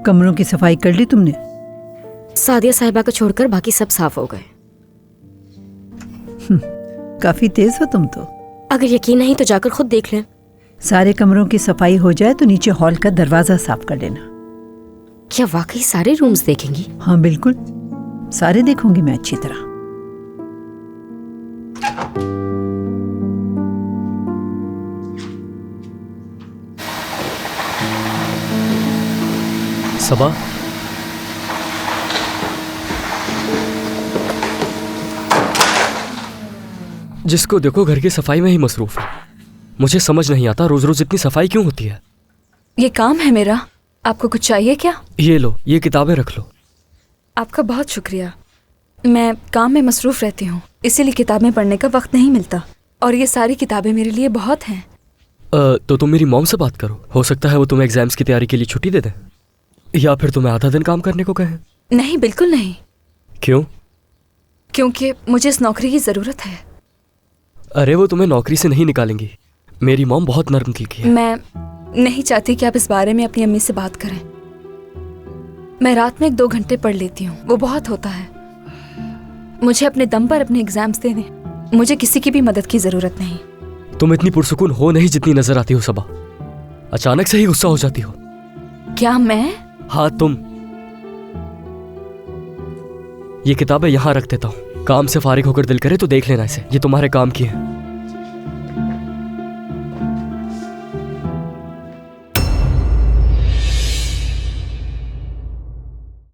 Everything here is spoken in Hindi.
कमरों की सफाई कर ली तुमने? सादिया साहिबा को छोड़कर बाकी सब साफ हो गए। काफी तेज हो तुम तो। अगर यकीन नहीं तो जाकर खुद देख लें। सारे कमरों की सफाई हो जाए तो नीचे हॉल का दरवाजा साफ कर लेना। क्या वाकई सारे रूम्स देखेंगी? हाँ बिल्कुल, सारे देखूंगी मैं अच्छी तरह। सबा, जिसको देखो घर की सफाई में ही मसरूफ है। मुझे समझ नहीं आता रोज रोज इतनी सफाई क्यों होती है। ये काम है मेरा, आपको कुछ चाहिए क्या? ये लो, ये किताबें रख लो। आपका बहुत शुक्रिया। मैं काम में मसरूफ रहती हूँ, इसीलिए किताबें पढ़ने का वक्त नहीं मिलता, और ये सारी किताबें मेरे लिए बहुत हैं। तो तुम मेरी मॉम से बात करो, हो सकता है वो तुम्हें एग्जाम्स की तैयारी के लिए छुट्टी दे दें, या फिर तुम्हें आधा दिन काम करने को कहें। नहीं, बिल्कुल नहीं। क्यों? क्योंकि मुझे इस नौकरी की ज़रूरत है। अरे वो तुम्हें नौकरी से नहीं निकालेंगी, मेरी मॉम बहुत नर्म दिल की है। मैं नहीं चाहती कि आप इस बारे में अपनी अम्मी से बात करें। मैं रात में 1-2 घंटे पढ़ लेती हूँ, वो बहुत होता है। मुझे अपने दम पर अपने एग्जाम्स देने, मुझे किसी की भी मदद की जरूरत नहीं। तुम इतनी पुरसुकून हो नहीं जितनी नजर आती हो सबा। अचानक से ही गुस्सा हो जाती हो। क्या मैं? हाँ तुम। ये किताबें यहाँ रख देता हूँ, काम से फारिग होकर दिल करे तो देख लेना इसे, ये तुम्हारे काम की है।